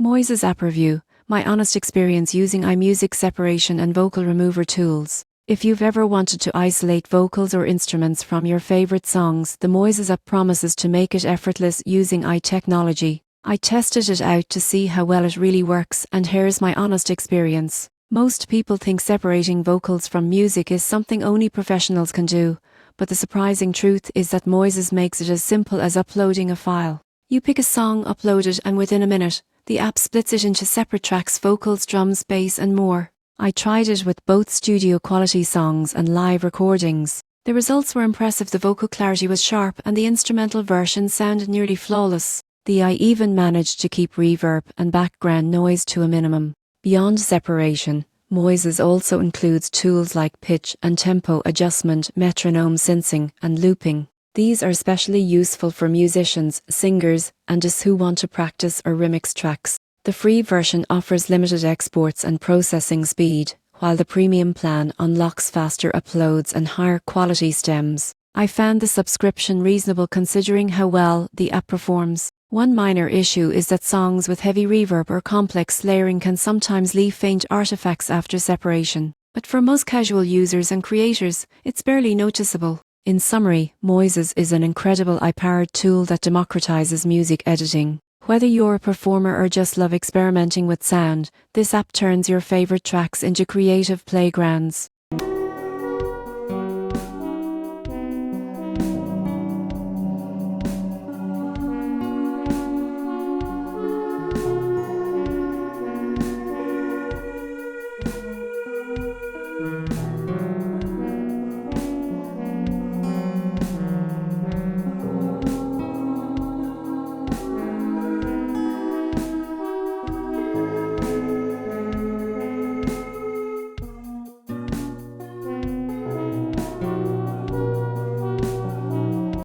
Moises app review, my honest experience using iMusic separation and vocal remover tools. If you've ever wanted to isolate vocals or instruments from your favorite songs, the Moises app promises to make it effortless using iTechnology. I tested it out to see how well it really works, and here's my honest experience. Most people think separating vocals from music is something only professionals can do, but the surprising truth is that Moises makes it as simple as uploading a file. You pick a song, upload it, and within a minute, the app splits it into separate tracks: vocals, drums, bass, and more. I tried it with both studio quality songs and live recordings. The results were impressive. The vocal clarity was sharp and the instrumental version sounded nearly flawless. I even managed to keep reverb and background noise to a minimum. Beyond separation, Moises also includes tools like pitch and tempo adjustment, metronome syncing, and looping. These are especially useful for musicians, singers, and us who want to practice or remix tracks. The free version offers limited exports and processing speed, while the premium plan unlocks faster uploads and higher quality stems. I found the subscription reasonable considering how well the app performs. One minor issue is that songs with heavy reverb or complex layering can sometimes leave faint artifacts after separation, but for most casual users and creators, it's barely noticeable. In summary, Moises is an incredible AI-powered tool that democratizes music editing. Whether you're a performer or just love experimenting with sound, this app turns your favorite tracks into creative playgrounds.